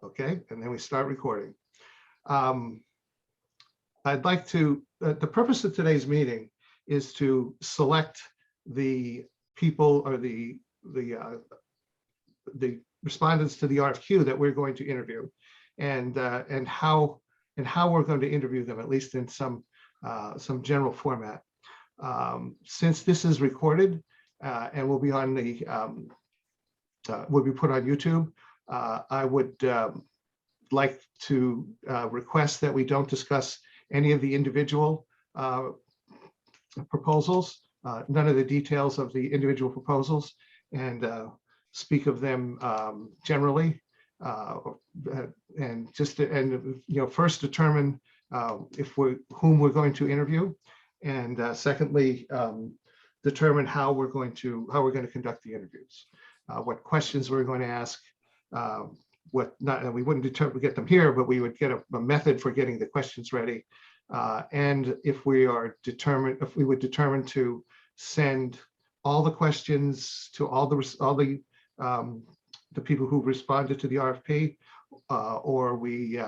Okay, and then we start recording. I'd like to, the purpose of today's meeting is to select the people or the respondents to the RFQ that we're going to interview, and how we're going to interview them, at least in some general format. Since this is recorded and will be on the will be put on YouTube, I would like to request that we don't discuss any of the individual proposals, none of the details of the individual proposals, and speak of them generally, and first determine whom we're going to interview, and secondly, determine how we're going to conduct the interviews, what questions we're going to ask, we wouldn't get them here, but we would get a method for getting the questions ready, and if we would determine to send all the questions to all the people who responded to the RFP, or we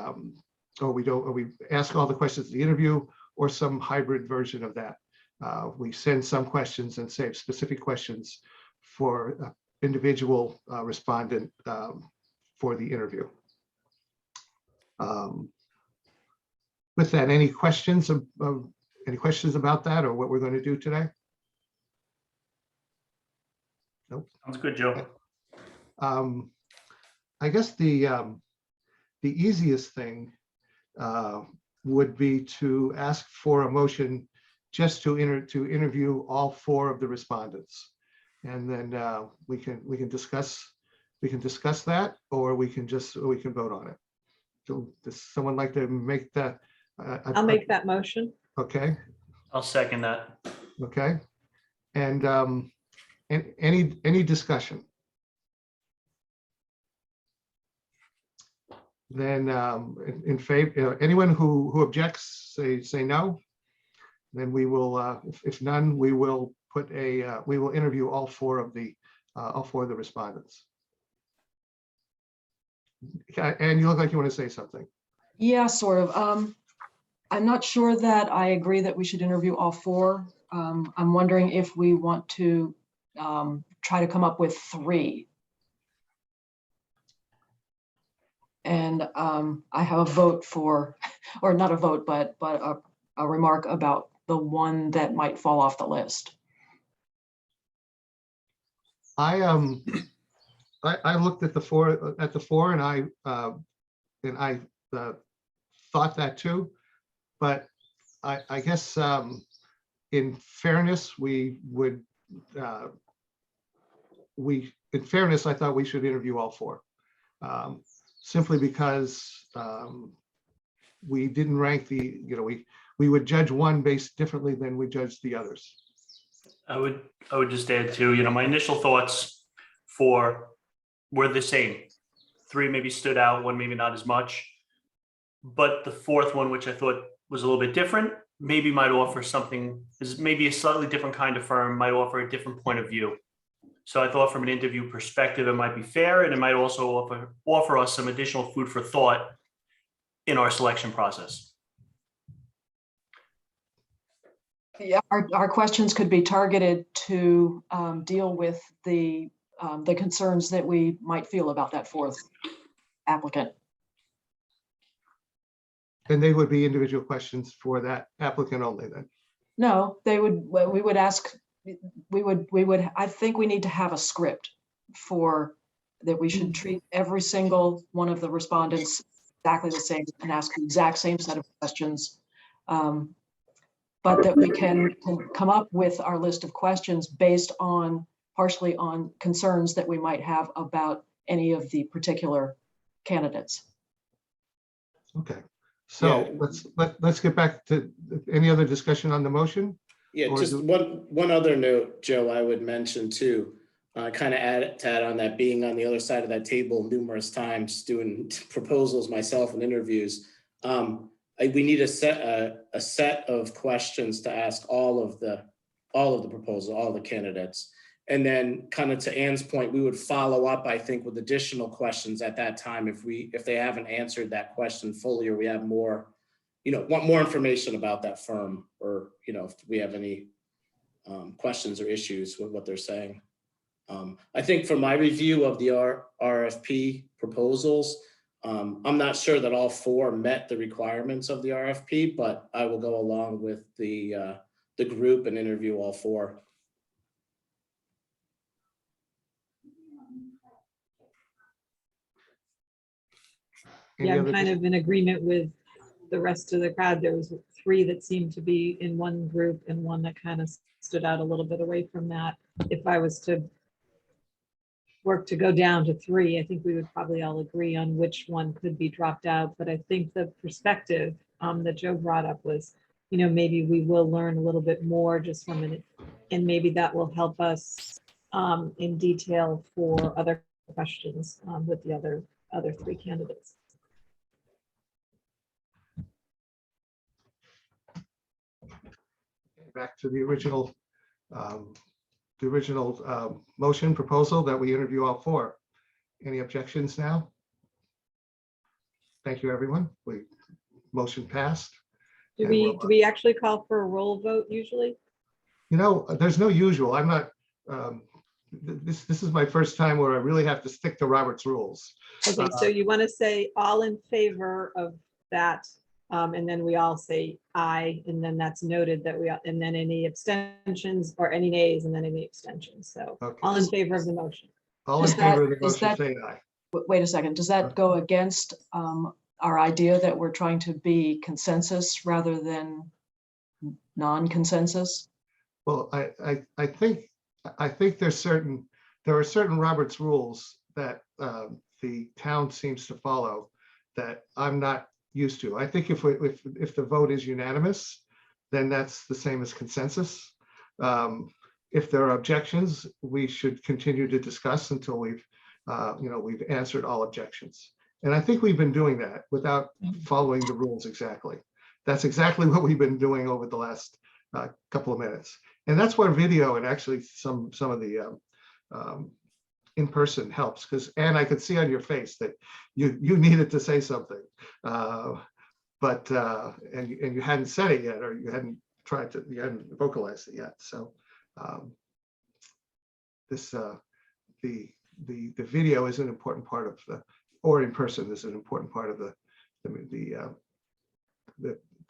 ask all the questions in the interview, or some hybrid version of that. We send some questions and save specific questions for individual respondent for the interview. With that, any questions about that or what we're going to do today? Nope. Sounds good, Joe. I guess the easiest thing would be to ask for a motion just to interview all 4 of the respondents, and then we can discuss that, or we can vote on it. So does someone like to make that? I'll make that motion. Okay. I'll second that. Okay. And any discussion? Then in favor, anyone who objects, say no. Then we will, if none, we will interview all 4 of the respondents. And you look like you want to say something. Yeah, sort of. I'm not sure that I agree that we should interview all 4. I'm wondering if we want to try to come up with 3. And I have a vote for, or not a vote, but a remark about the one that might fall off the list. I looked at the four, and I thought that too, but I guess in fairness, I thought we should interview all 4, simply because we didn't rank we would judge one based differently than we judged the others. I would just add too, my initial thoughts were the same. 3 maybe stood out, 1 maybe not as much, but the 4th one, which I thought was a little bit different, maybe might offer something, is maybe a slightly different kind of firm, might offer a different point of view. So I thought from an interview perspective, it might be fair, and it might also offer us some additional food for thought in our selection process. Yeah, our questions could be targeted to deal with the concerns that we might feel about that 4th applicant. And they would be individual questions for that applicant only then? No, we would ask, I think we need to have a script for that. We should treat every single one of the respondents exactly the same and ask the exact same set of questions. But that we can come up with our list of questions based on partially on concerns that we might have about any of the particular candidates. Okay, so yeah. Let's get back to any other discussion on the motion. Yeah, just one other note, Joe, I would mention too, kind of add on that, being on the other side of that table numerous times doing proposals myself and interviews. We need a set of questions to ask all of the proposals, all the candidates. And then kind of to Ann's point, we would follow up, I think, with additional questions at that time if they haven't answered that question fully, or we have more, want more information about that firm, or, if we have any questions or issues with what they're saying. I think from my review of the RFP proposals, I'm not sure that all 4 met the requirements of the RFP, but I will go along with the group and interview all 4. Any Yeah, I'm other kind of in agreement with the rest of the crowd. There was 3 that seemed to be in one group and one that kind of stood out a little bit away from that. If I was to work to go down to 3, I think we would probably all agree on which one could be dropped out. But I think the perspective that Joe brought up was, maybe we will learn a little bit more just from it, and maybe that will help us in detail for other questions with the other 3 candidates. back to the original motion proposal that we interview all 4. Any objections now? Thank you, everyone. Motion passed. Do And we do we actually call for a roll vote usually? There's no usual. I'm not. This is my first time where I really have to stick to Robert's rules. Okay, so you want to say all in favor of that, and then we all say aye, and then that's noted that and then any abstentions or any nays, and then any abstentions. So Okay. all in favor of the motion. All in Is favor of the that- is motion, that- say aye. Wait a second, does that go against our idea that we're trying to be consensus rather than non-consensus? Well, I think there are certain Robert's rules that the town seems to follow that I'm not used to. I think if the vote is unanimous, then that's the same as consensus. If there are objections, we should continue to discuss until we've answered all objections. And I think we've been doing that without following the rules exactly. That's exactly what we've been doing over the last couple of minutes. And that's where video and actually some of the in-person helps, because Anne, I could see on your face that you needed to say something, but you hadn't said it yet, or you hadn't vocalized it yet. So the video is an important part of or in person is an important part of the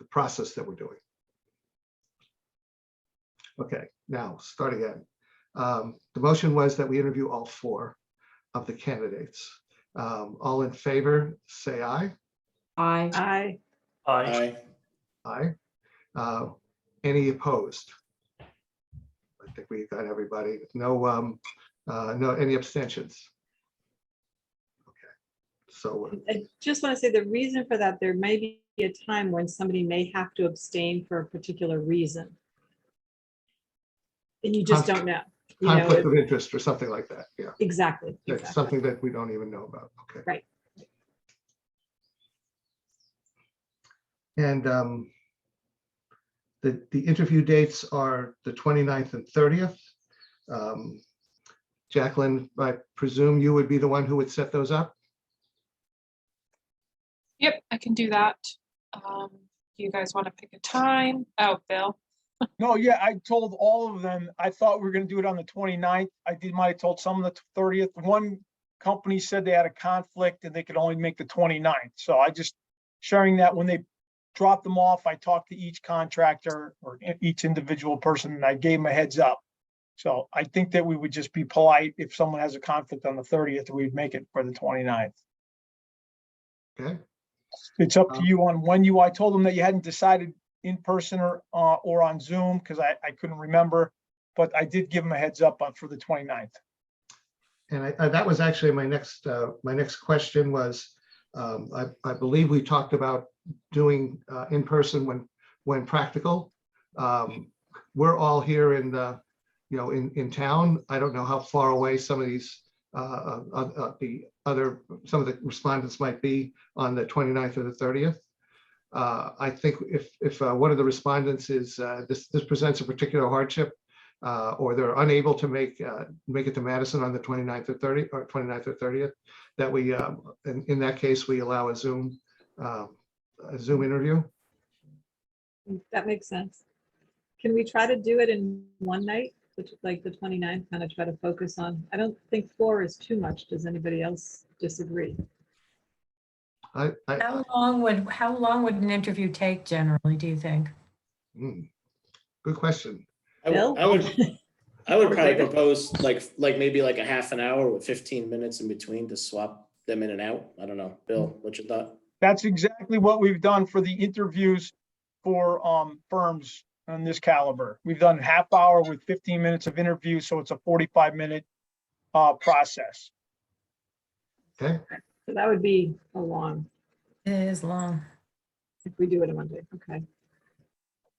process that we're doing. Okay, now start again. The motion was that we interview all 4 of the candidates. All in favor, say aye. Aye. Aye. Aye. Aye. Any opposed? I think we got everybody. No, any abstentions? Okay, so I just want to say the reason for that, there may be a time when somebody may have to abstain for a particular reason. And you just don't know. conflict of interest or something like that. Yeah, Exactly. that's Exactly. something that we don't even know about. Okay. Right. And the interview dates are the 29th and 30th. Jacqueline, I presume you would be the one who would set those up? Yep, I can do that. Do you guys want to pick a time? Oh, Bill. No, yeah, I told all of them, I thought we were gonna do it on the 29th. Might have told some of the 30th. One company said they had a conflict and they could only make the 29th. So I just sharing that when they dropped them off, I talked to each contractor or each individual person and I gave them a heads up. So I think that we would just be polite. If someone has a conflict on the 30th, we'd make it for the 29th. Okay. It's up to you on when I told them that you hadn't decided in person or on Zoom, because I couldn't remember, but I did give them a heads up for the 29th. And that was actually my next question was, I believe we talked about doing in person when practical. We're all here in in town. I don't know how far away some of these some of the respondents might be on the 29th or the 30th. I think if one of the respondents is this presents a particular hardship or they're unable to make it to Madison on the 29th or 30th, or 29th or 30th, that we, in that case, we allow a Zoom interview. That makes sense. Can we try to do it in one night, which like the 29th, kind of try to focus on, I don't think 4 is too much. Does anybody else disagree? How long would an interview take generally, do you think? Good question. I would, Bill? I would, I would Or probably David? propose like maybe like a half an hour with 15 minutes in between to swap them in and out. I don't know. Bill, what's your thought? That's exactly what we've done for the interviews for firms on this caliber. We've done half hour with 15 minutes of interview, so it's a 45-minute process. Okay, So that would be a long, It is long. if we do it in one day. Okay.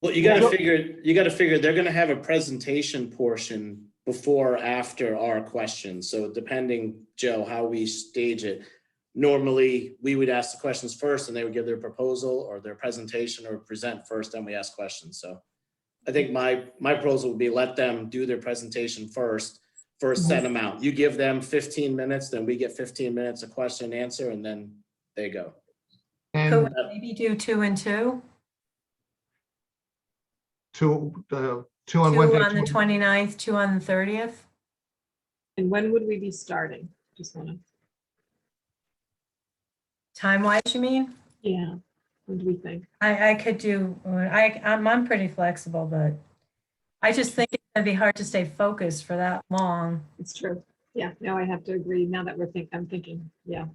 Well, you gotta figure they're gonna have a presentation portion before or after our questions. So depending, Joe, how we stage it. Normally, we would ask the questions first and they would give their proposal or their presentation or present first, then we ask questions. So I think my proposal would be let them do their presentation first set them out. You give them 15 minutes, then we get 15 minutes of question and answer, and then they go. Could and we maybe do 2 and 2? two on 2 one day. on the 29th, 2 on the 30th? And when would we be starting? Just wanna, Time-wise, you mean? yeah, what do we think? I could do, I'm pretty flexible, but I just think it's gonna be hard to stay focused for that long. It's true. Yeah, no, I have to agree now that I'm thinking, yeah.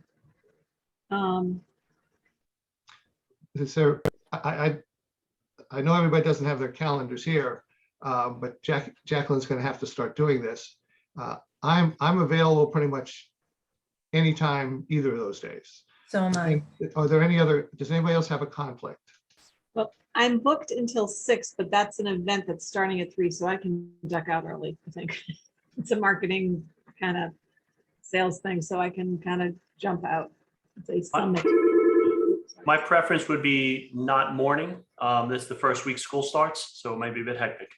Is there, I know everybody doesn't have their calendars here, but Jacqueline's going to have to start doing this. I'm available pretty much anytime either of those days. So am I. Are there any other, does anybody else have a conflict? Well, I'm booked until 6, but that's an event that's starting at 3, so I can duck out early, I think. It's a marketing kind of sales thing, so I can kind of jump out. It's a summit. My preference would be not morning. This is the first week school starts, so it might be a bit hectic.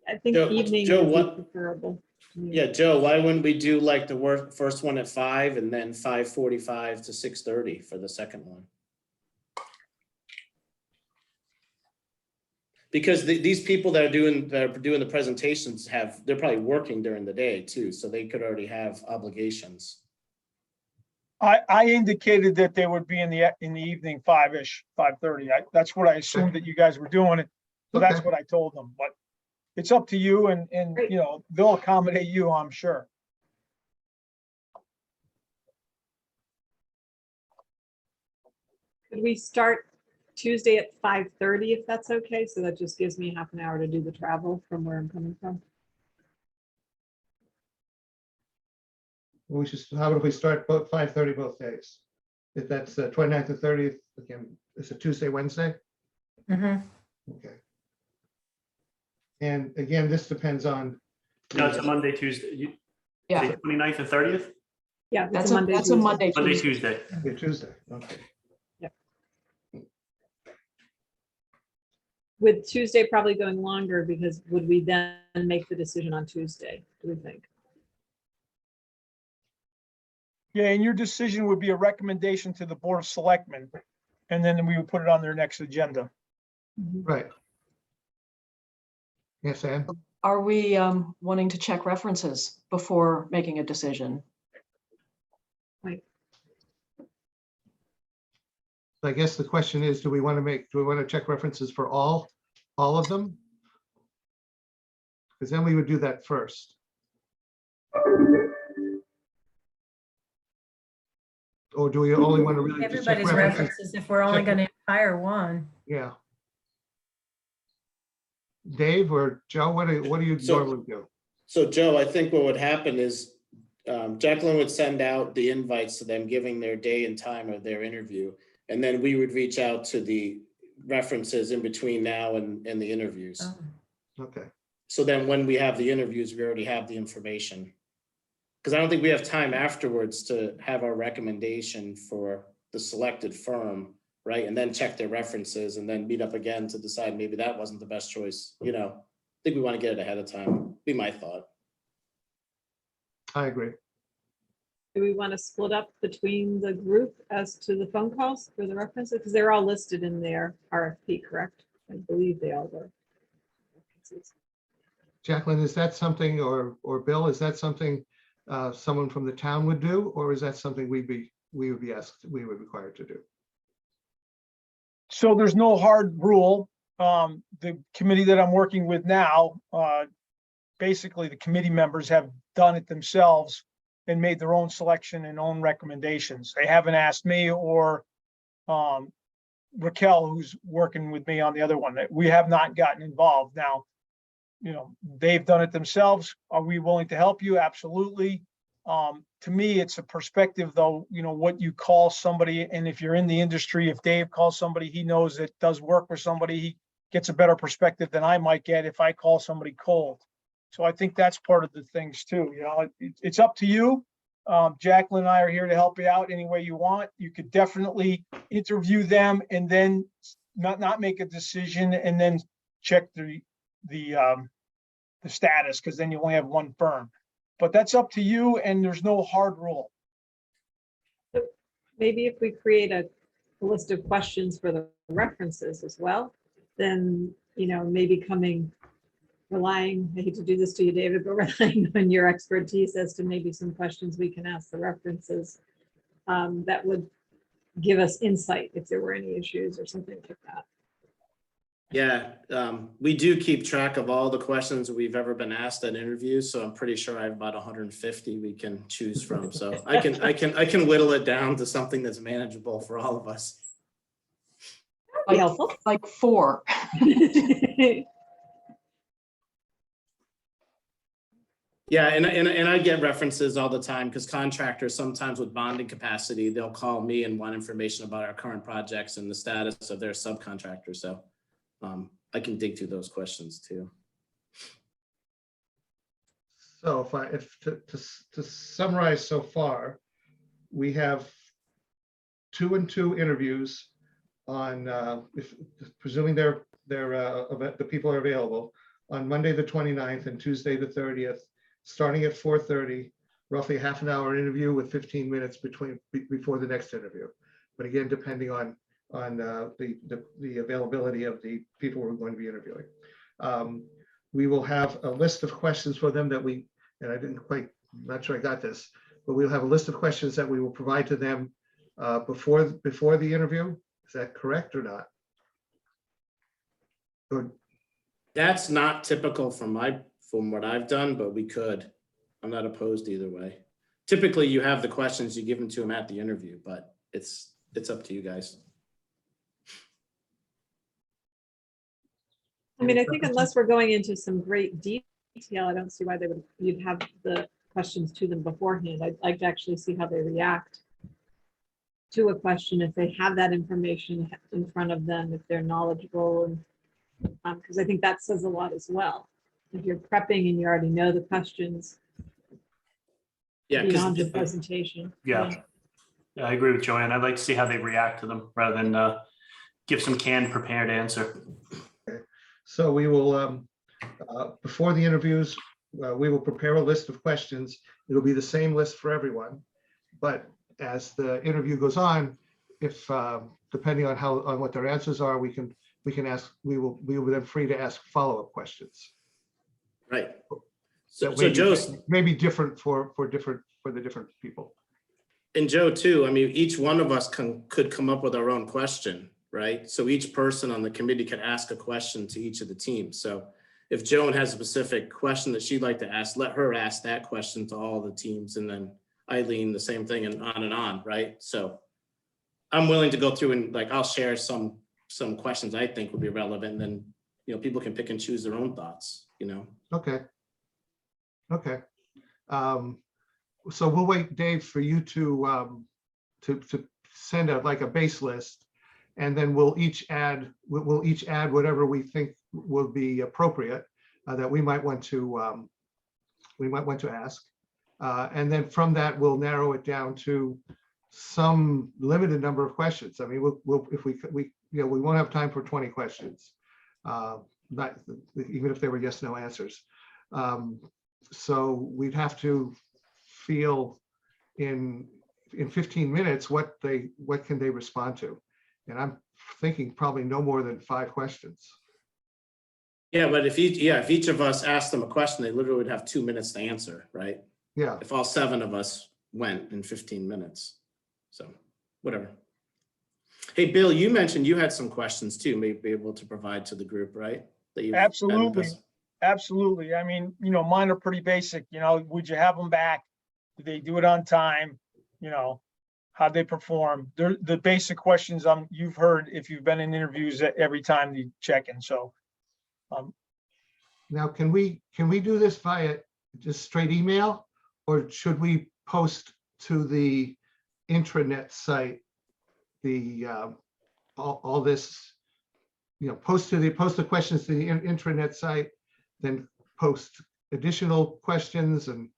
I think Joe, evening Joe, would what- be preferable. to me. Yeah, Joe, why wouldn't we do like the first one at 5 and then 5:45 to 6:30 for the second one? Because these people that are doing the presentations they're probably working during the day too, so they could already have obligations. I indicated that they would be in the evening, 5-ish, 5:30. That's what I assumed that you guys were doing. So that's Okay. what I told them, but it's up to you and, Great. you know, they'll accommodate you, I'm sure. Could we start Tuesday at 5:30 if that's okay? So that just gives me half an hour to do the travel from where I'm coming from. How about if we start both 5:30 both days? If that's 29th and 30th, again, it's a Tuesday, Wednesday? Mhm. Okay. And again, this depends on. No, it's a Monday, Tuesday. Yeah, 29th and 30th? Yeah, it's that's a a Monday. Monday, Monday, Tuesday. Tuesday. Yeah, Tuesday, okay. With Tuesday probably going longer because would we then make the decision on Tuesday, do we think? Yeah, and your decision would be a recommendation to the Board of Selectmen. And then we would put it on their next agenda. Right. Yes, Ann? Are we wanting to check references before making a decision? I guess the question is, do we want to check references for all of them? Because then we would do that first. Or do we only want to really just check Everybody's references if we're only check- gonna hire one. Yeah. Dave or Joe, what do you So- normally do? So Joe, I think what would happen is Jacqueline would send out the invites to them, giving their day and time of their interview. And then we would reach out to the references in between now and the interviews. Oh. Okay, So then when we have the interviews, we already have the information. Because I don't think we have time afterwards to have our recommendation for the selected firm, right? And then check their references and then meet up again to decide maybe that wasn't the best choice, you know? think we want to get it ahead of time, be my thought. I agree. Do we want to split up between the group as to the phone calls for the references? Because they're all listed in their RFP, correct? I believe they all were. Jacqueline, is that something, or Bill, is that something someone from the town would do, or is that something we would be required to do? So there's no hard rule. The committee that I'm working with now, basically the committee members have done it themselves and made their own selection and own recommendations. They haven't asked me or Raquel, who's working with me on the other one. We have not gotten involved. Now, you know, they've done it themselves. Are we willing to help you? Absolutely. To me, it's a perspective though, you know, what you call somebody. And if you're in the industry, if Dave calls somebody, he knows that does work for somebody, he gets a better perspective than I might get if I call somebody cold. So I think that's part of the things too. You know, it's up to you. Jacqueline and I are here to help you out any way you want. You could definitely interview them and then not make a decision and then check the status, because then you only have one firm. But that's up to you, and there's no hard rule. Maybe if we create a list of questions for the references as well, then, you know, maybe relying, I hate to do this to you, David, but relying on your expertise as to maybe some questions we can ask the references that would give us insight if there were any issues or something like that. Yeah, we do keep track of all the questions we've ever been asked at interviews, so I'm pretty sure I have about 150 we can choose from. So I can whittle it down to something that's manageable for all of us. Be helpful. Like 4. Yeah, and I get references all the time because contractors sometimes with bonding capacity, they'll call me and want information about our current projects and the status of their subcontractors. So I can dig through those questions too. So to summarize so far, we have 2 and 2 interviews on, if presuming the people are available, on Monday the 29th and Tuesday the 30th, starting at 4:30, roughly half an hour interview with 15 minutes before the next interview. But again, depending on the availability of the people we're going to be interviewing. We will have a list of questions for them that and I didn't quite, I'm not sure I got this, but we'll have a list of questions that we will provide to them before the interview. Is that correct or not? Good. That's not typical from what I've done, but we could. I'm not opposed either way. Typically, you have the questions, you give them to them at the interview, but it's up to you guys. I mean, I think unless we're going into some great detail, I don't see why you'd have the questions to them beforehand. I'd like to actually see how they react to a question, if they have that information in front of them, if they're knowledgeable, and because I think that says a lot as well. If you're prepping and you already know the questions beyond your presentation. Yeah, I agree with Joanne. I'd like to see how they react to them rather than give some canned prepared answer. So we will, before the interviews, we will prepare a list of questions. It'll be the same list for everyone. But as the interview goes on, if depending on what their answers are, we can ask, we will be then free to ask follow-up questions. Right. So Joe's maybe different for the different people. And Joe too, I mean, each one of us could come up with our own question, right? So each person on the committee could ask a question to each of the teams. So if Joan has a specific question that she'd like to ask, let her ask that question to all the teams, and then Eileen, the same thing, and on, right? So I'm willing to go through and I'll share some questions I think would be relevant, and then, people can pick and choose their own thoughts, Okay. So we'll wait, Dave, for you to send out a base list, and then we'll each add whatever we think will be appropriate that we might want to ask, and then from that we'll narrow it down to some limited number of questions. I mean, we'll if we won't have time for 20 questions, not, even if they were yes, no answers. So we'd have to feel in 15 minutes what can they respond to. And I'm thinking probably no more than 5 questions. Yeah, but if each of us asked them a question, they literally would have 2 minutes to answer, right? Yeah, If all 7 of us went in 15 minutes. So whatever. Hey, Bill, you mentioned you had some questions too, maybe be able to provide to the group, right? That you've had in the Absolutely. past. Absolutely. I mean, mine are pretty basic, would you have them back? Did they do it on time? How'd they perform? They're the basic questions you've heard if you've been in interviews every time you check in. So, now can we do this via just straight email, or should we post to the intranet site the all this, post the questions to the intranet site, then post additional questions and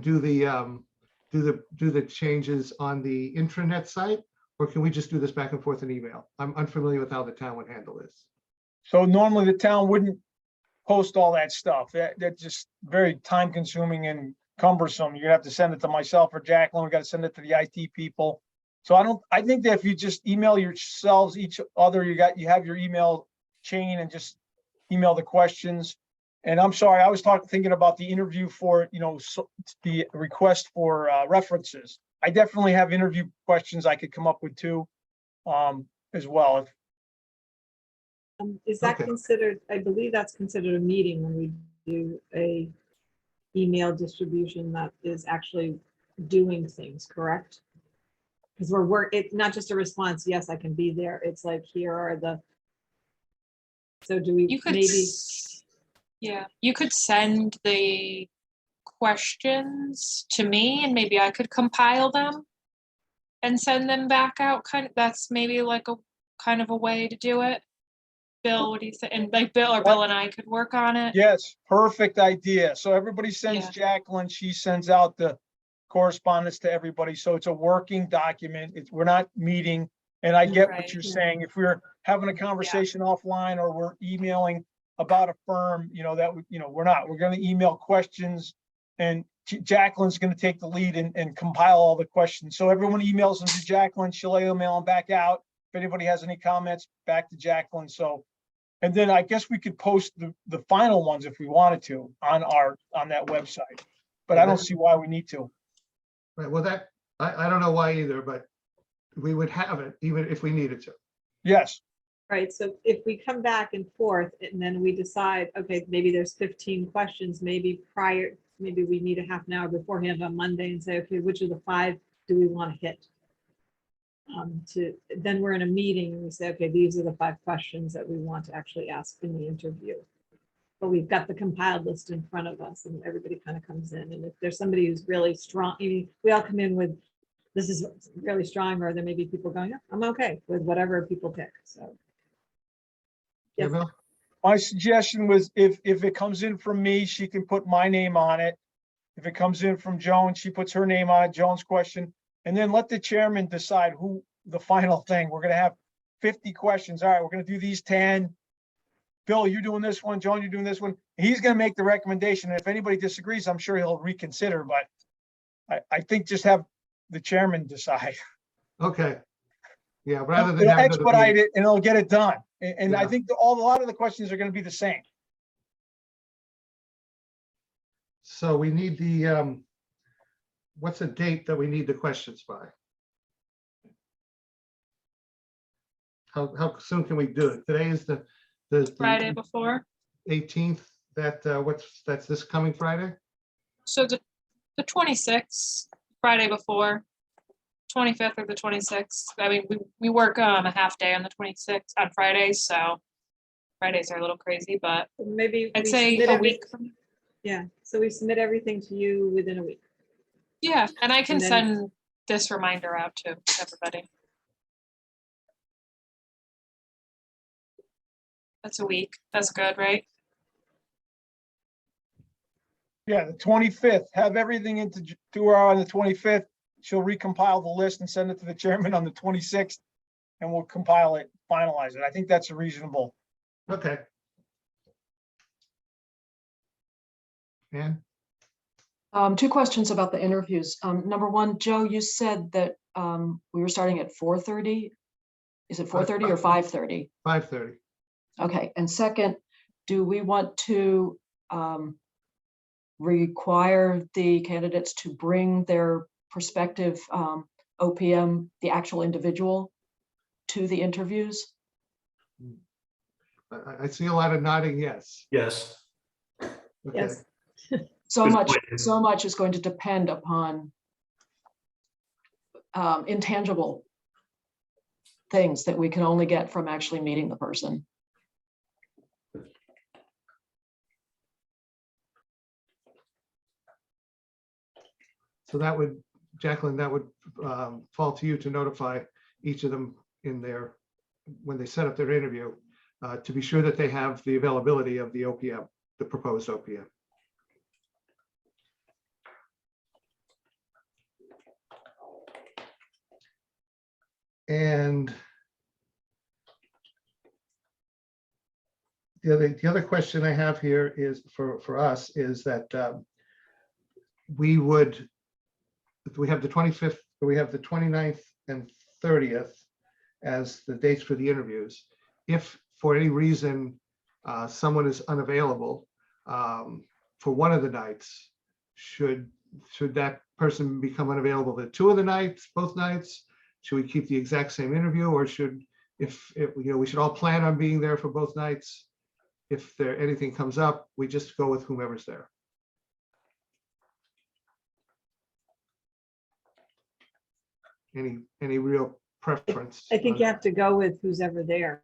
do the changes on the intranet site? Or can we just do this back and forth in email? I'm unfamiliar with how the town would handle this. so normally the town wouldn't post all that stuff. That's just very time consuming and cumbersome. You're gonna have to send it to myself or Jacqueline. We got to send it to the IT people. So I think that if you just email yourselves each other, you have your email chain and just email the questions. And I'm sorry, I was thinking about the interview for, the request for references. I definitely have interview questions I could come up with too, as well. Is that Okay. considered, I believe that's considered a meeting when we do a email distribution that is actually doing things, correct? Because it's not just a response, yes, I can be there. It's like, here are the, so do we You could, maybe, yeah, you could send the questions to me and maybe I could compile them and send them back out. That's maybe like a kind of a way to do it. Bill, what do you think? And like Bill and I could work on it. Yes, perfect idea. So everybody sends Yeah. Jacqueline, she sends out the correspondence to everybody. So it's a working document. We're not meeting. And I get what Right. you're Yeah. saying. If we're having a conversation offline or we're emailing about a firm, we're not. We're going to email questions, and Jacqueline's going to take the lead and compile all the questions. So everyone emails them to Jacqueline. She'll email them back out. If anybody has any comments, back to Jacqueline. So, and then I guess we could post the final ones if we wanted to on that website, but I don't see why we need to. Right, well, I don't know why either, but we would have it even if we needed to. Yes, right, so if we come back and forth and then we decide, okay, maybe there's 15 questions, maybe we need a half an hour beforehand on Monday and say, okay, which of the 5 do we want to hit? Then we're in a meeting and we say, okay, these are the 5 questions that we want to actually ask in the interview. But we've got the compiled list in front of us and everybody kind of comes in. And if there's somebody who's really strong, we all come in with, this is really strong, or there may be people going, oh, I'm okay with whatever people pick, so. Yeah, Yes. Bill? my suggestion was if it comes in from me, she can put my name on it. If it comes in from Joan, she puts her name on it, Joan's question, and then let the chairman decide who the final thing. We're gonna have 50 questions. All right, we're gonna do these 10. Bill, you're doing this one. Joan, you're doing this one. He's gonna make the recommendation. And if anybody disagrees, I'm sure he'll reconsider, but I think just have the chairman decide. Okay. Yeah, rather than It'll have another expedite meeting. it and it'll get it done. And I Yeah. think a lot of the questions are gonna be the same. So we need the, what's the date that we need the questions by? How soon can we do it? Today is the Friday before. 18th. That's this coming Friday? So the 26th, Friday before, 25th or the 26th. I mean, we work a half day on the 26th on Fridays, so Fridays are a little crazy, but Maybe I'd we say submit a every- week from. Yeah, so we submit everything to you within a week. Yeah, and I can And then- send this reminder out to everybody. That's a week. That's good, right? Yeah, the 25th, have everything to her on the 25th. She'll recompile the list and send it to the chairman on the 26th. And we'll compile it, finalize it. I think that's reasonable. Okay. Ann? Two questions about the interviews. Number one, Joe, you said that we were starting at 4:30. Is it 4:30 or 5:30? 5:30. Okay, and second, do we want to require the candidates to bring their prospective OPM, the actual individual, to the interviews? I see a lot of nodding yes. Yes. Okay. Yes. So Good much, point. so much is going to depend upon intangible things that we can only get from actually meeting the person. So that would, Jacqueline, that would fall to you to notify each of them in their, when they set up their interview, to be sure that they have the availability of the OPM, the proposed OPM. And the other question I have here is for us is that we would, we have the 25th, we have the 29th and 30th as the dates for the interviews. If for any reason someone is unavailable for one of the nights, should that person become unavailable the two of the nights, both nights? Should we keep the exact same interview, or should, if we should all plan on being there for both nights? If there anything comes up, we just go with whomever's there. Any real preference? I think on you that? have to go with who's ever there.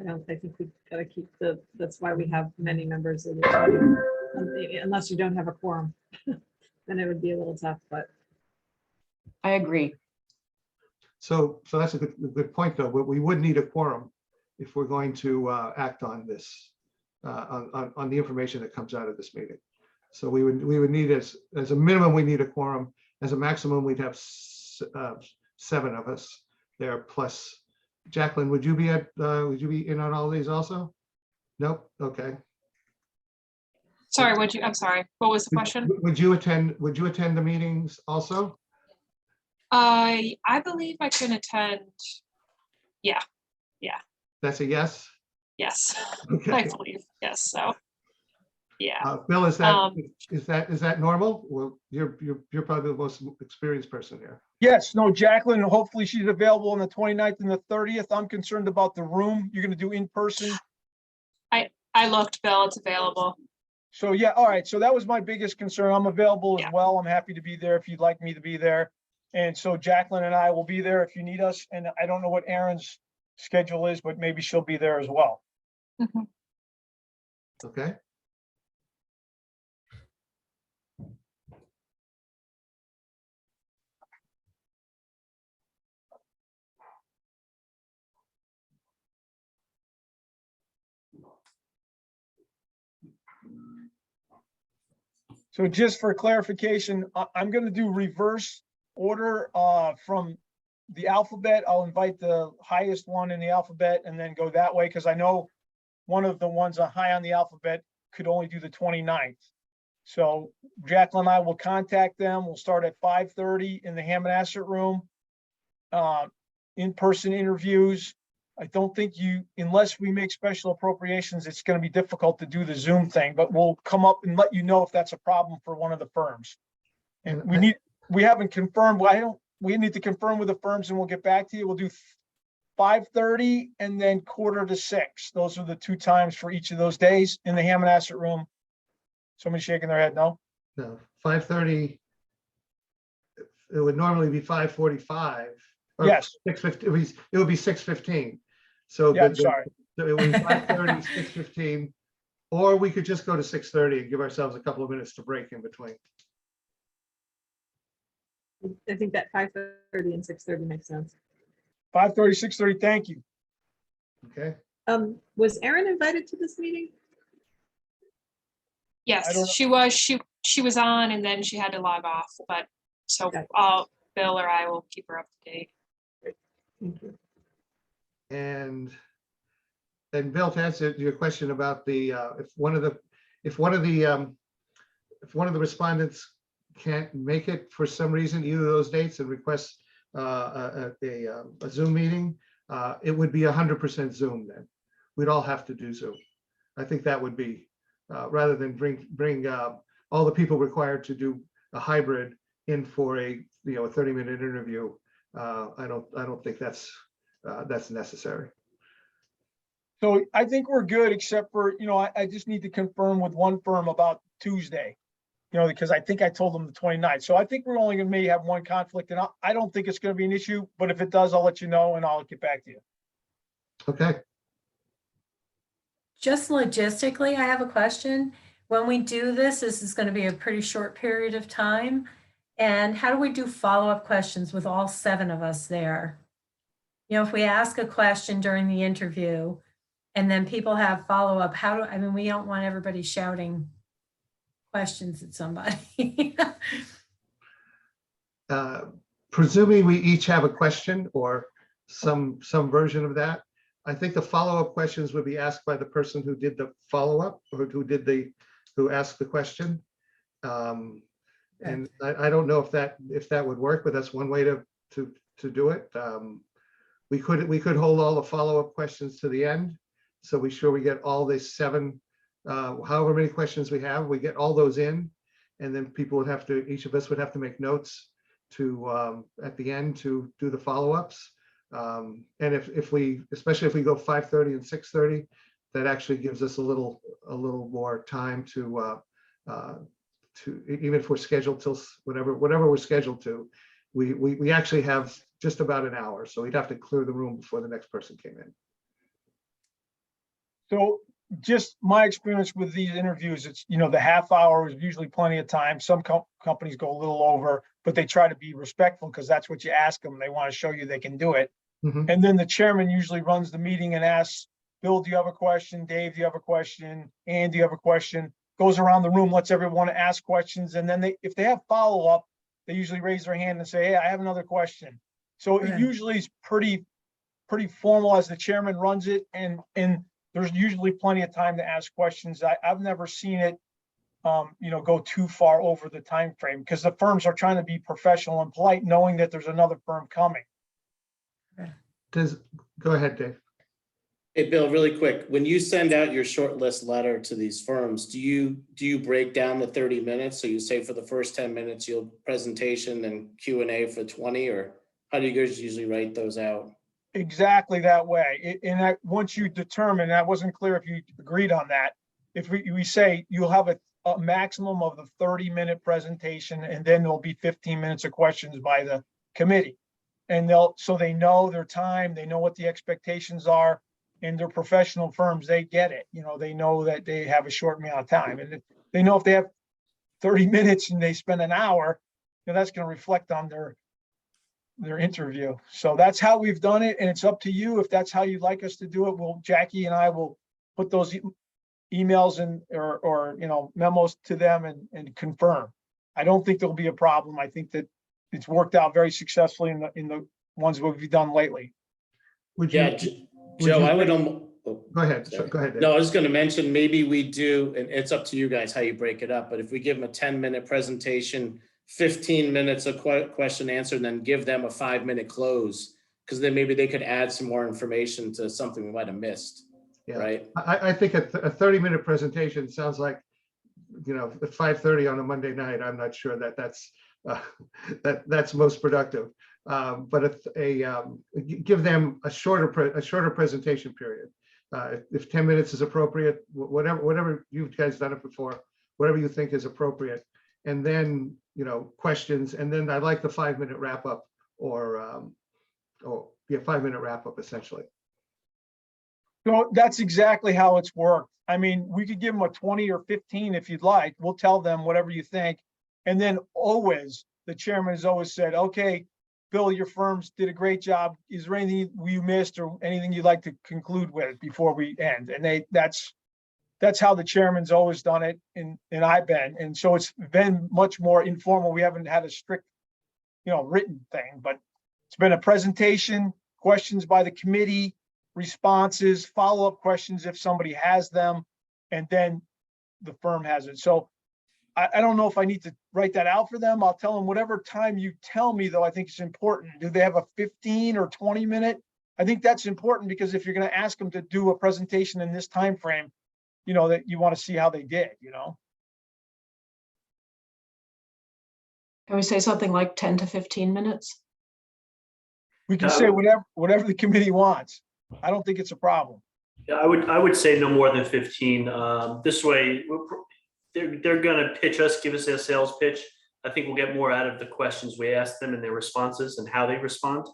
I think we gotta keep that's why we have many members of the team. Unless you don't have a quorum, then it would be a little tough, but I agree. So that's a good point, though. But we would need a quorum if we're going to act on this, on the information that comes out of this meeting. So we would need, as a minimum, we need a quorum. As a maximum, we'd have 7 of us there. Plus, Jacqueline, would you be in on all these also? Nope. Okay. Sorry, I'm sorry. What was the question? Would you attend the meetings also? I believe I can attend. That's a yes. Yes, I Okay. believe. Yes. So, yeah. Bill, is that Um, is that normal? Well, you're probably the most experienced person here. Yes, no, Jacqueline, hopefully she's available on the 29th and the 30th. I'm concerned about the room. You're gonna do in person. I looked, Bill. It's available. So yeah, all right. So that was my biggest concern. I'm available as Yeah. well. I'm happy to be there if you'd like me to be there. And so Jacqueline and I will be there if you need us. And I don't know what Erin's schedule is, but maybe she'll be there as well. Mhm. Okay. So just for clarification, I'm going to do reverse order from the alphabet. I'll invite the highest one in the alphabet and then go that way, because I know one of the ones high on the alphabet could only do the 29th. So Jacqueline and I will contact them. We'll start at 5:30 in the Hammonasset room. In-person interviews. I don't think unless we make special appropriations, it's going to be difficult to do the Zoom thing, but we'll come up and let you know if that's a problem for one of the firms. And we haven't confirmed, we need to confirm with the firms and we'll get back to you. We'll do 5:30 and then 5:45. Those are the 2 times for each of those days in the Hammonasset room. Somebody shaking their head, no? No, 5:30. It would normally be 5:45. or Yes. 6:50. It would be 6:15. So Yeah, I'm sorry. so it would be 5:30, 6:15, or we could just go to 6:30 and give ourselves a couple of minutes to break in between. I think that 5:30 and 6:30 makes sense. 5:30, 6:30, thank you. Okay. Was Erin invited to this meeting? I don't know. Yes, she was. She was on, and then she had to log off. But so Okay. Bill or I will keep her up to date. Thank you. And Bill, to answer your question about the if one of the if one of the respondents can't make it for some reason, either of those dates, and requests a Zoom meeting, it would be 100% Zoom then. We'd all have to do Zoom. I think that would be, rather than bring all the people required to do a hybrid in for a 30-minute interview. I don't think that's necessary. So I think we're good, except for, I just need to confirm with one firm about Tuesday, because I think I told them the 29th. So I think we're only going to maybe have one conflict, and I don't think it's going to be an issue, but if it does, I'll let you know and I'll get back to you. Okay. Just logistically, I have a question. When we do this is going to be a pretty short period of time. And how do we do follow-up questions with all 7 of us there? If we ask a question during the interview and then people have follow-up, we don't want everybody shouting questions at somebody. Presuming we each have a question or some version of that, I think the follow-up questions would be asked by the person who did the follow-up or who asked the question. And I don't know if that would work, but that's one way to do it. We could hold all the follow-up questions to the end, so we get all the 7, however many questions we have, we get all those in, and then each of us would have to make notes to at the end to do the follow-ups. And especially if we go 5:30 and 6:30, that actually gives us a little more time to even if we're scheduled till whatever we're scheduled to, we actually have just about an hour, so we'd have to clear the room before the next person came in. So just my experience with these interviews, it's, the half hour is usually plenty of time. Some companies go a little over, but they try to be respectful because that's what you ask them. They want to show you they can do it. Mhm. And then the chairman usually runs the meeting and asks, Bill, do you have a question? Dave, do you have a question? Ann, do you have a question? Goes around the room, lets everyone ask questions. And then if they have follow-up, they usually raise their hand and say, hey, I have another question. So it Right. usually is pretty formal as the chairman runs it. And there's usually plenty of time to ask questions. I've never seen it, go too far over the time frame because the firms are trying to be professional and polite, knowing that there's another firm coming. Go ahead, Dave. Hey, Bill, really quick, when you send out your shortlist letter to these firms, do you break down the 30 minutes? So you say for the first 10 minutes, you'll presentation and Q&A for 20, or how do you guys usually write those out? Exactly that way. And once you determine, that wasn't clear if you agreed on that. If we say you'll have a maximum of the 30-minute presentation, and then there'll be 15 minutes of questions by the committee. And so they know their time, they know what the expectations are, and they're professional firms, they get it. They know that they have a short amount of time, and they know if they have 30 minutes and they spend an hour, that's going to reflect on their interview. So that's how we've done it. And it's up to you. If that's how you'd like us to do it, Jackie and I will put those emails and or memos to them and confirm. I don't think there'll be a problem. I think that it's worked out very successfully in the ones we've done lately. Yeah, Joe, I would almost. Go ahead. Go ahead, Dave. No, I was going to mention, maybe we do, and it's up to you guys how you break it up, but if we give them a 10-minute presentation, 15 minutes of question answer, and then give them a 5-minute close, because then maybe they could add some more information to something we might have missed. Yeah. Right. I think a 30-minute presentation sounds like, at 5:30 on a Monday night. I'm not sure that's most productive. But give them a shorter presentation period. If 10 minutes is appropriate, whatever you've guys done it before, whatever you think is appropriate, and then questions, and then I like the 5-minute wrap up or 5-minute wrap up essentially. So that's exactly how it's worked. I mean, we could give them a 20 or 15 if you'd like. We'll tell them whatever you think. And then always, the chairman has always said, okay, Bill, your firms did a great job. Is there anything you missed or anything you'd like to conclude with before we end? And that's how the chairman's always done it, and I've been. And so it's been much more informal. We haven't had a strict, written thing, but it's been a presentation, questions by the committee, responses, follow-up questions if somebody has them, and then the firm has it. So I don't know if I need to write that out for them. I'll tell them whatever time you tell me, though, I think it's important. Do they have a 15 or 20 minute? I think that's important because if you're going to ask them to do a presentation in this time frame, you know, that you want to see how they did, you know? Can we say something like 10 to 15 minutes? We can say whatever the committee wants. I don't think it's a problem. Yeah, I would say no more than 15. This way, they're gonna pitch us, give us their sales pitch. I think we'll get more out of the questions we ask them and their responses and how they respond.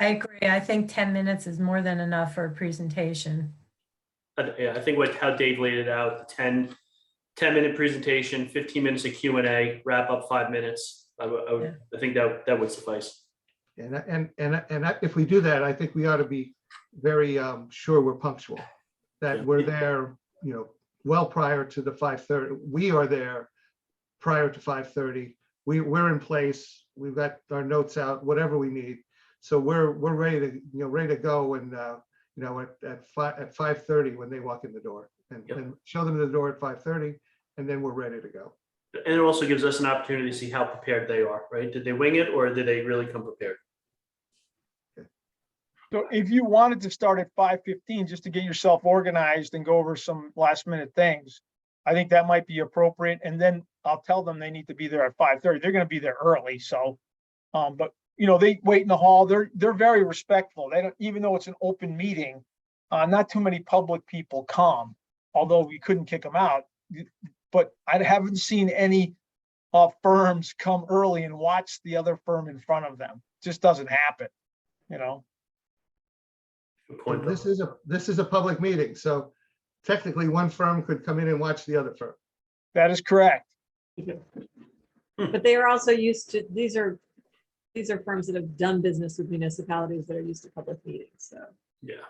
I agree. I think 10 minutes is more than enough for a presentation. Yeah, I think how Dave laid it out, 10-minute presentation, 15 minutes of Q&A, wrap up 5 minutes. I think that would suffice. And if we do that, I think we ought to be very sure we're punctual, that Yeah. we're there, you know, well prior to the 5:30. We are there prior to 5:30. We're in place. We've got our notes out, whatever we need. So we're ready to go and at 5:30 when they walk in the door and, Yep. and show them the door at 5:30, and then we're ready to go. And it also gives us an opportunity to see how prepared they are, right? Did they wing it or did they really come prepared? So if you wanted to start at 5:15, just to get yourself organized and go over some last minute things, I think that might be appropriate. And then I'll tell them they need to be there at 5:30. They're going to be there early. So, but you know, they wait in the hall. They're very respectful. They don't, even though it's an open meeting, not too many public people come, although we couldn't kick them out. But I haven't seen any firms come early and watch the other firm in front of them. Just doesn't happen, you know? Good point. This is a public meeting, so technically one firm could come in and watch the other firm. That is correct. But they are also used to, these are firms that have done business with municipalities that are used to public meetings, so. Yeah.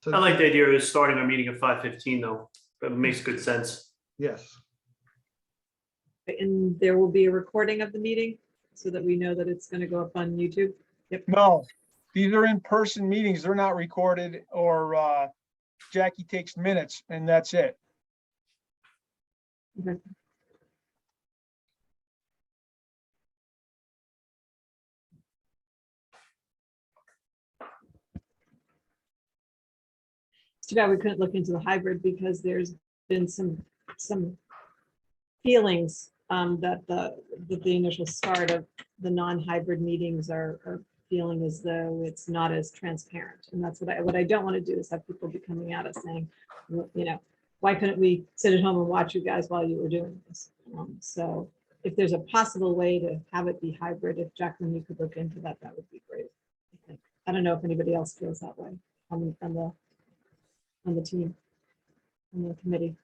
So I like the idea of starting our meeting at 5:15 though. That makes good sense. yes. And there will be a recording of the meeting so that we know that it's going to go up on YouTube. Yep. No, these are in-person meetings. They're not recorded or Jackie takes minutes and that's it. Okay. It's too bad we couldn't look into the hybrid because there's been some feelings that the initial start of the non-hybrid meetings are feeling as though it's not as transparent. And that's what I don't want to do is have people be coming at us saying, you know, why couldn't we sit at home and watch you guys while you were doing this? So if there's a possible way to have it be hybrid, if Jacqueline, you could look into that, that would be great. I don't know if anybody else feels that way on the team, on the committee.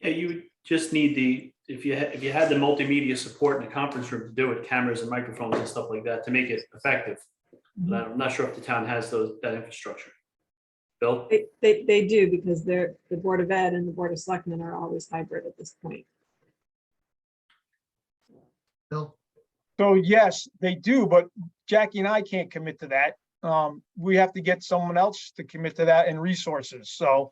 Yeah, you would just need if you had the multimedia support in the conference room to do it, cameras and microphones and stuff like that to make it effective. But I'm not sure if the town has that infrastructure. Bill? They do because the Board of Ed and the Board of Selectmen are always hybrid at this point. Bill? So yes, they do, but Jackie and I can't commit to that. We have to get someone else to commit to that and resources. So,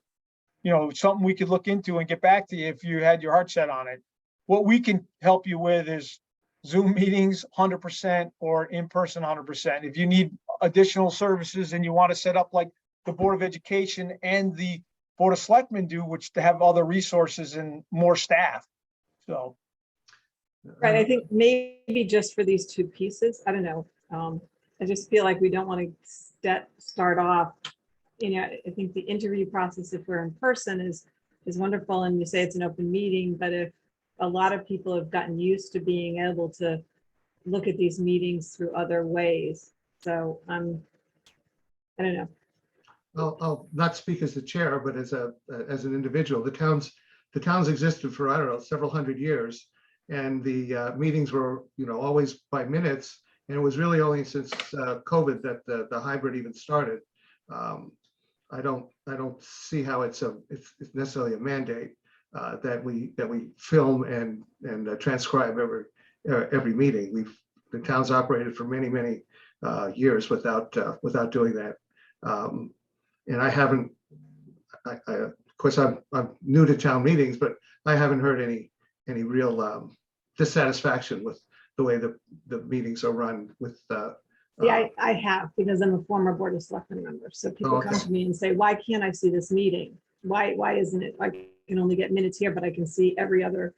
you know, something we could look into and get back to you if you had your heart set on it. What we can help you with is Zoom meetings 100% or in-person 100%. If you need additional services and you want to set up like the Board of Education and the Board of Selectmen do, which to have other resources and more staff. So. Right, I think maybe just for these two pieces, I don't know. I just feel like we don't want to start off, you know, I think the interview process, if we're in person is wonderful and you say it's an open meeting, but if a lot of people have gotten used to being able to look at these meetings through other ways. So I don't know. I'll not speak as the chair, but as an individual. The towns existed for, I don't know, several hundred years. And the meetings were, you know, always by minutes. And it was really only since COVID that the hybrid even started. I don't see how it's necessarily a mandate that we film and transcribe every meeting. The town's operated for many years without doing that. And I haven't, of course, I'm new to town meetings, but I haven't heard any real dissatisfaction with the way the meetings are run with. Yeah, I have, because I'm a former Board of Selectmen member. So people come okay. to me and say, why can't I see this meeting? Why isn't it, I can only get minutes here, but I can see every other,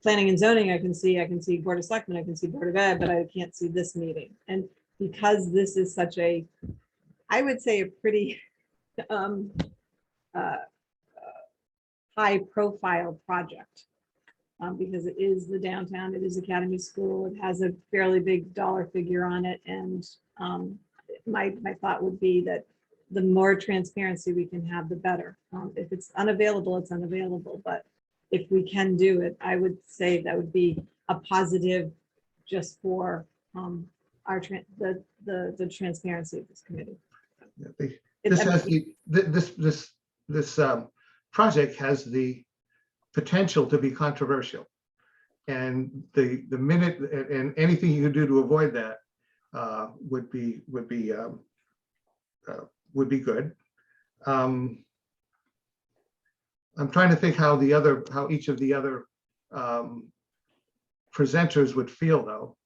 planning and zoning, I can see Board of Selectmen, I can see Board of Ed, but I can't see this meeting. And because this is such a, I would say a pretty high profile project, because it is the downtown, it is Academy School, it has a fairly big dollar figure on it. And my thought would be that the more transparency we can have, the better. If it's unavailable, it's unavailable. But if we can do it, I would say that would be a positive just for the transparency of this committee. This project has the potential to be controversial, and the minute and anything you can do to avoid that would be good. I'm trying to think how each of the other presenters would feel, though,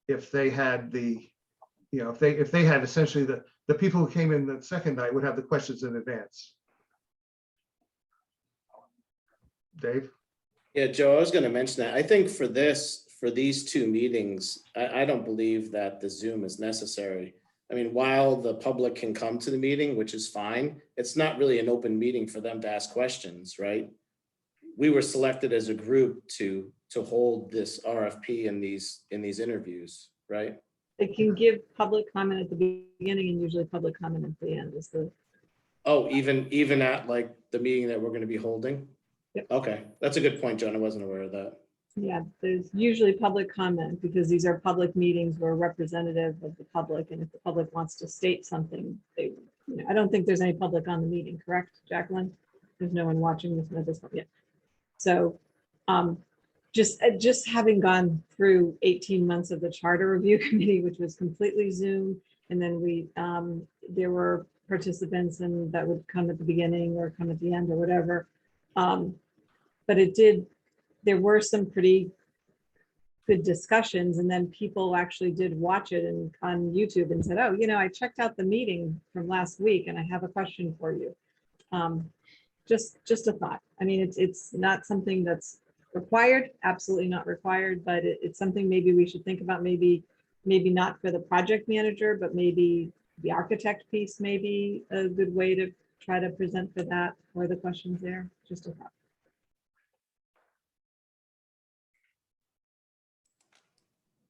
if they had if they had essentially the people who came in the second night would have the questions in advance. Dave? Yeah, Joe, I was going to mention that. I think for these two meetings, I don't believe that the Zoom is necessary. I mean, while the public can come to the meeting, which is fine, it's not really an open meeting for them to ask questions, right? We were selected as a group to hold this RFP in these interviews, right? They can give public comment at the beginning and usually public comment at the end is the. Oh, even at like the meeting that we're going to be holding? Yep. Okay, that's a good point, John. I wasn't aware of that. Yeah, there's usually public comment because these are public meetings where representative of the public, and if the public wants to state something, they, I don't think there's any public on the meeting, correct, Jacqueline? There's no one watching this at this point yet. So just having gone through 18 months of the charter review committee, which was completely Zoom, and then there were participants and that would come at the beginning or come at the end or whatever. But there were some pretty good discussions, and then people actually did watch it on YouTube and said, oh, I checked out the meeting from last week and I have a question for you. Just a thought. I mean, it's not something that's required, absolutely not required, but it's something maybe we should think about, maybe not for the project manager, but maybe the architect piece may be a good way to try to present for that, or the questions there, just a thought.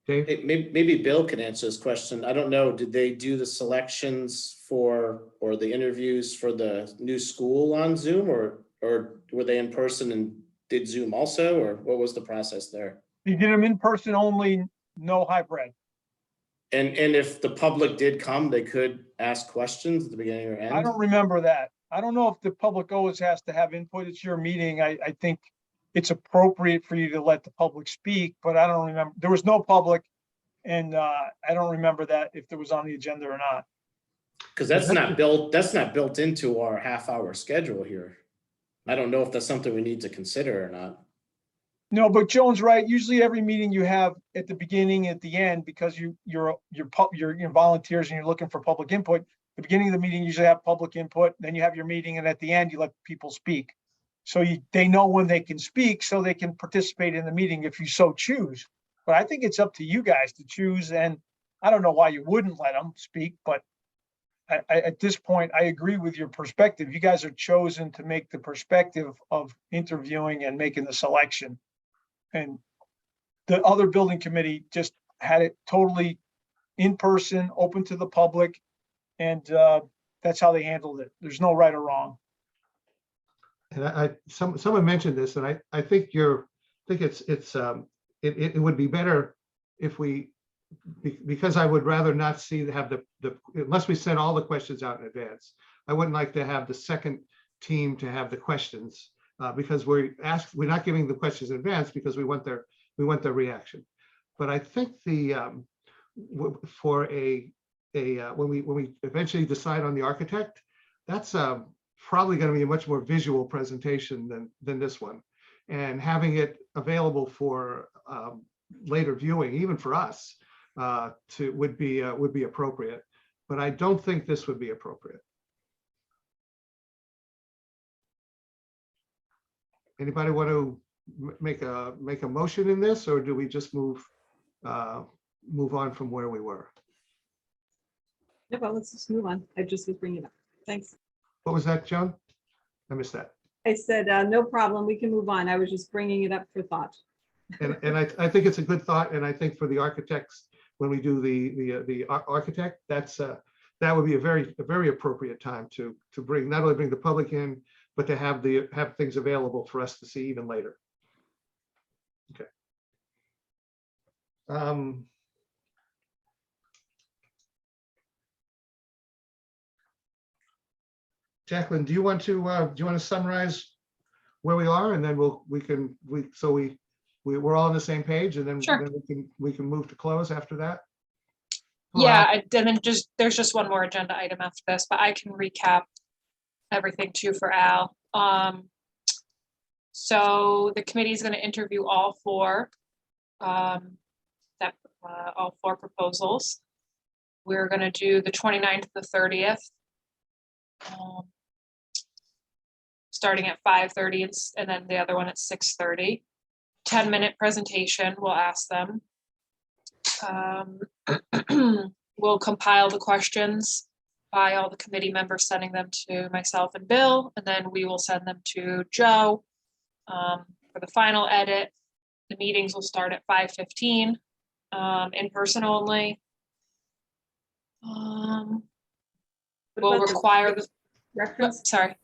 Dave? Hey, maybe Bill can answer this question. I don't know. Did they do the selections or the interviews for the new school on Zoom, or were they in person and did Zoom also, or what was the process there? You did them in person only, no hybrid. And if the public did come, they could ask questions at the beginning or end? I don't remember that. I don't know if the public always has to have input. It's your meeting. I think it's appropriate for you to let the public speak, but I don't remember. There was no public, and I don't remember that if there was on the agenda or not. Because that's not built into our half-hour schedule here. I don't know if that's something we need to consider or not. No, but Joan's right. Usually every meeting you have at the beginning, at the end, because you're volunteers and you're looking for public input. The beginning of the meeting, you usually have public input, then you have your meeting, and at the end, you let people speak. So they know when they can speak, so they can participate in the meeting if you so choose. But I think it's up to you guys to choose, and I don't know why you wouldn't let them speak, but at this point, I agree with your perspective. You guys are chosen to make the perspective of interviewing and making the selection. And the other building committee just had it totally in person, open to the public, and that's how they handled it. There's no right or wrong. And someone mentioned this, and I think it would be better if because I would rather not unless we send all the questions out in advance. I wouldn't like to have the second team to have the questions because we're not giving the questions in advance because we want their reaction. But I think for when we eventually decide on the architect, that's probably going to be a much more visual presentation than this one. And having it available for later viewing, even for us, would be appropriate. But I don't think this would be appropriate. Anybody want to make a motion in this, or do we just move on from where we were? No, but let's just move on. I just was bringing it up. Thanks. What was that, Joan? I missed that. I said, no problem. We can move on. I was just bringing it up for thought. And I think it's a good thought, and I think for the architects, when we do the architect, that would be a very appropriate time to bring, not only bring the public in, but to have things available for us to see even later. Okay. Jacqueline, do you want to summarize where we are, and then we're all on the same page, and then, Sure. then we can move to close after that? Yeah, and then there's just one more agenda item after this, but I can recap everything too for Al. So the committee is going to interview all four proposals. We're going to do the 29th to the 30th. Starting at 5:30 and then the other one at 6:30. 10-minute presentation, we'll ask them. We'll compile the questions by all the committee members, sending them to myself and Bill, and then we will send them to Joe for the final edit. The meetings will start at 5:15, in person only. We'll about the require the, Reference, sorry.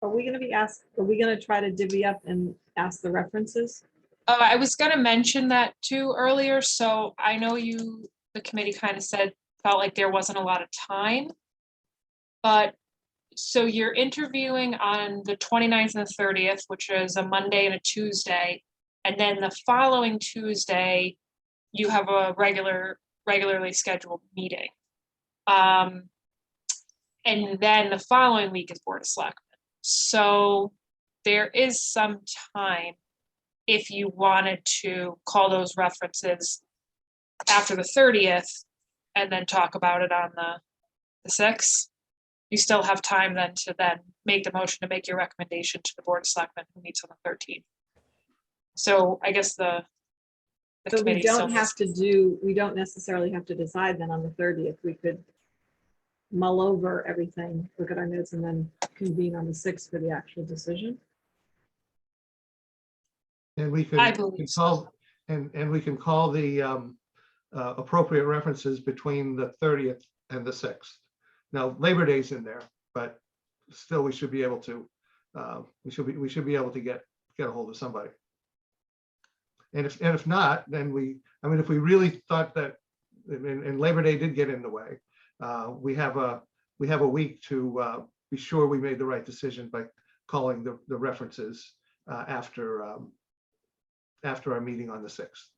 are we going to try to divvy up and ask the references? I was gonna mention that too earlier, so I know the committee kind of felt like there wasn't a lot of time. But, so you're interviewing on the 29th and the 30th, which is a Monday and a Tuesday. And then the following Tuesday, you have a regularly scheduled meeting. And then the following week is Board of Selectmen. So there is some time if you wanted to call those references after the 30th and then talk about it on the 6th. You still have time then to make the motion to make your recommendation to the Board of Selectmen who meets on the 13th. So I guess the So we committee still we don't necessarily have to decide then on the 30th. We could mull over everything, look at our notes, and then convene on the 6th for the actual decision. And we can I believe call, and we can call the appropriate references between the 30th and the 6th. Now, Labor Day's in there, but still we should be able to we should be able to get a hold of somebody. And if not, then if we really thought that, and Labor Day did get in the way, we have a week to be sure we made the right decision by calling the references after our meeting on the 6th.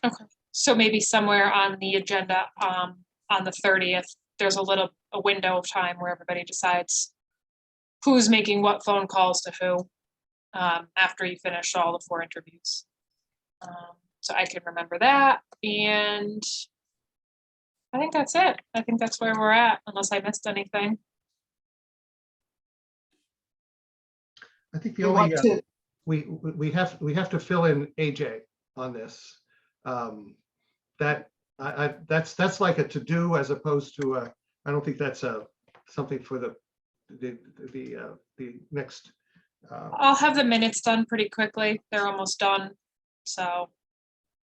Okay, so maybe somewhere on the agenda on the 30th, there's a window of time where everybody decides who's making what phone calls to who after you finish all the 4 interviews. So I can remember that, and I think that's it. I think that's where we're at, unless I missed anything. I think the We only want to- we have to fill in AJ on this. That's like a to-do as opposed to I don't think that's something for the next. I'll have the minutes done pretty quickly. They're almost done, so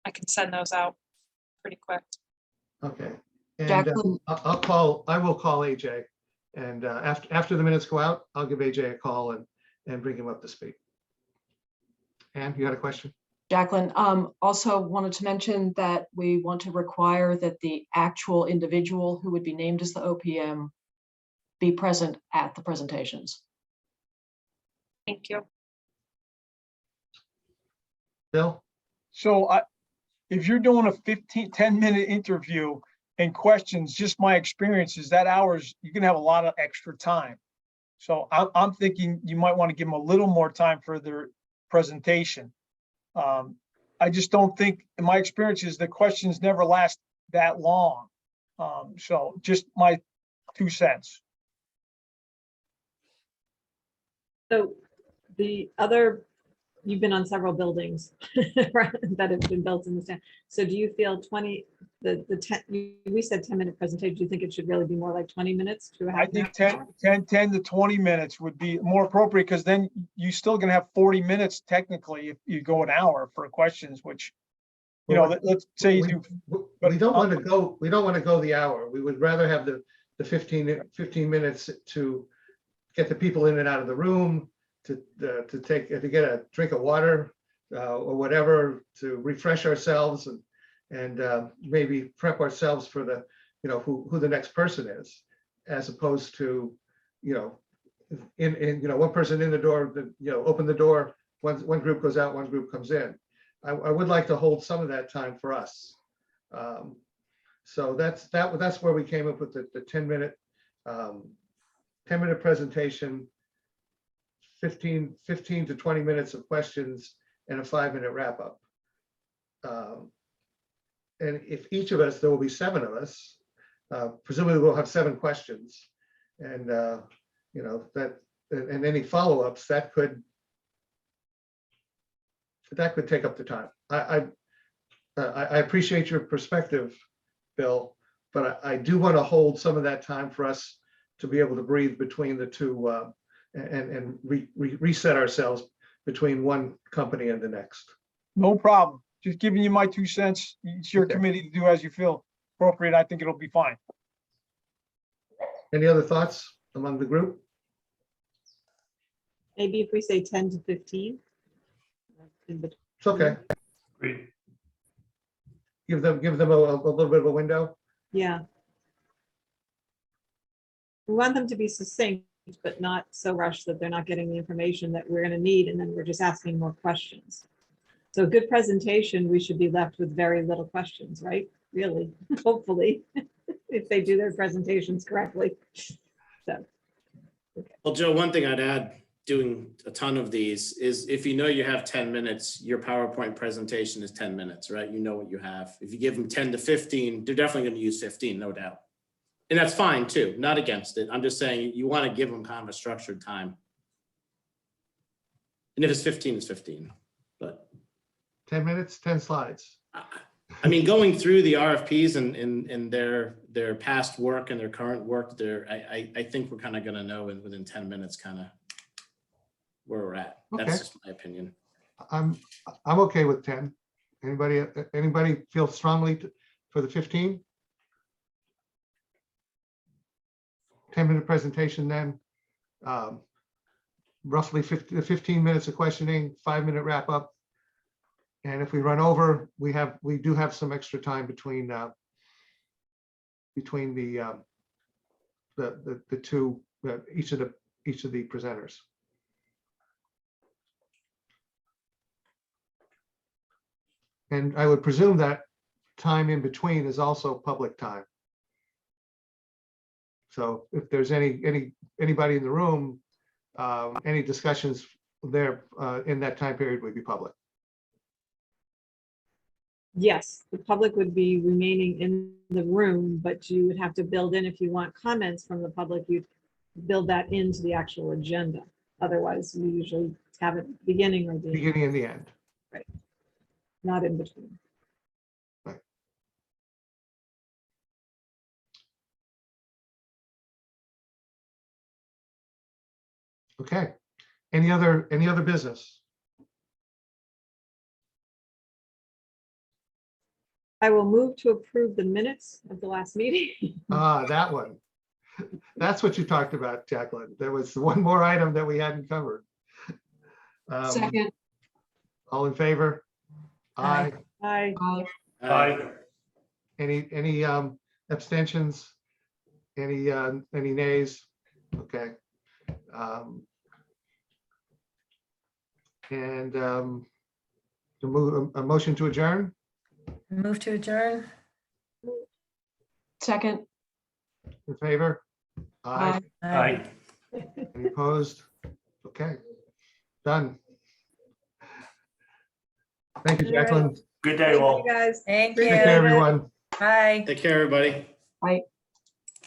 I can send those out pretty quick. Okay. And Jacqueline, I will call AJ, and after the minutes go out, I'll give AJ a call and bring him up to speed. Ann, you had a question? Jacqueline, also wanted to mention that we want to require that the actual individual who would be named as the OPM be present at the presentations. Thank you. Bill? So if you're doing a 10-minute interview, and questions, just my experience is that hours, you can have a lot of extra time. So I'm thinking you might want to give them a little more time for their presentation. I just don't think, in my experience is the questions never last that long. So just my 2 cents. So the other, you've been on several buildings right, that have been built in this town. So do you feel 20, the 10, we said 10-minute presentation, do you think it should really be more like 20 minutes to a half I an think hour? 10 to 20 minutes would be more appropriate, because then you still gonna have 40 minutes technically if you go an hour for questions, which, you know, let's say you do. We don't want to go, the hour. We would rather have the 15 minutes to get the people in and out of the room, to get a drink of water or whatever, to refresh ourselves and maybe prep ourselves for the, who the next person is, as opposed to, one person in the door, open the door, one group goes out, one group comes in. I would like to hold some of that time for us. So that's where we came up with the 10-minute presentation, 15 to 20 minutes of questions, and a 5-minute wrap up. And if each of us, there will be 7 of us, presumably we'll have 7 questions, and and any follow-ups that could take up the time. I appreciate your perspective, Bill, but I do want to hold some of that time for us to be able to breathe between the two and reset ourselves between one company and the next. No problem. Just giving you my 2 cents. It's your Okay. committee to do as you feel appropriate. I think it'll be fine. Any other thoughts among the group? Maybe if we say 10 to 15. in between. It's okay. Agreed. Give them a little bit of a window. Yeah. We want them to be succinct, but not so rushed that they're not getting the information that we're going to need, and then we're just asking more questions. So a good presentation, we should be left with very little questions, right? Really, hopefully, if they do their presentations correctly. So. Well, Joe, one thing I'd add, doing a ton of these, is if you know you have 10 minutes, your PowerPoint presentation is 10 minutes, right? You know what you have. If you give them 10 to 15, they're definitely going to use 15, no doubt. And that's fine too, not against it. I'm just saying you want to give them kind of a structured time. And if it's 15, it's 15, but. 10 minutes, 10 slides. I mean, going through the RFPs and their past work and their current work, I think we're kind of going to know within 10 minutes kind of where we're at. That's Okay. just my opinion. I'm okay with 10. Anybody feel strongly for the 15? 10-minute presentation then. Roughly 15 minutes of questioning, 5-minute wrap up. And if we run over, we do have some extra time between the two, each of the presenters. And I would presume that time in between is also public time. So if there's anybody in the room, any discussions there in that time period would be public. Yes, the public would be remaining in the room, but you would have to build in, if you want comments from the public, you'd build that into the actual agenda. Otherwise, we usually have it beginning or the end, Beginning and the end. not in between. Right. Okay. Any other business? I will move to approve the minutes of the last meeting. That one. That's what you talked about, Jacqueline. There was one more item that we hadn't covered. Second. All in favor? Aye. Aye. Aye. Any abstentions? Any nays? Okay. And a motion to adjourn? Move to adjourn. Second. In favor? Aye. Aye. Any opposed? Okay, done. Thank you, All right. Jacqueline. Good day, Thank all. you, guys. Thank Take you. care, everyone. Bye. Take care, everybody. Aye.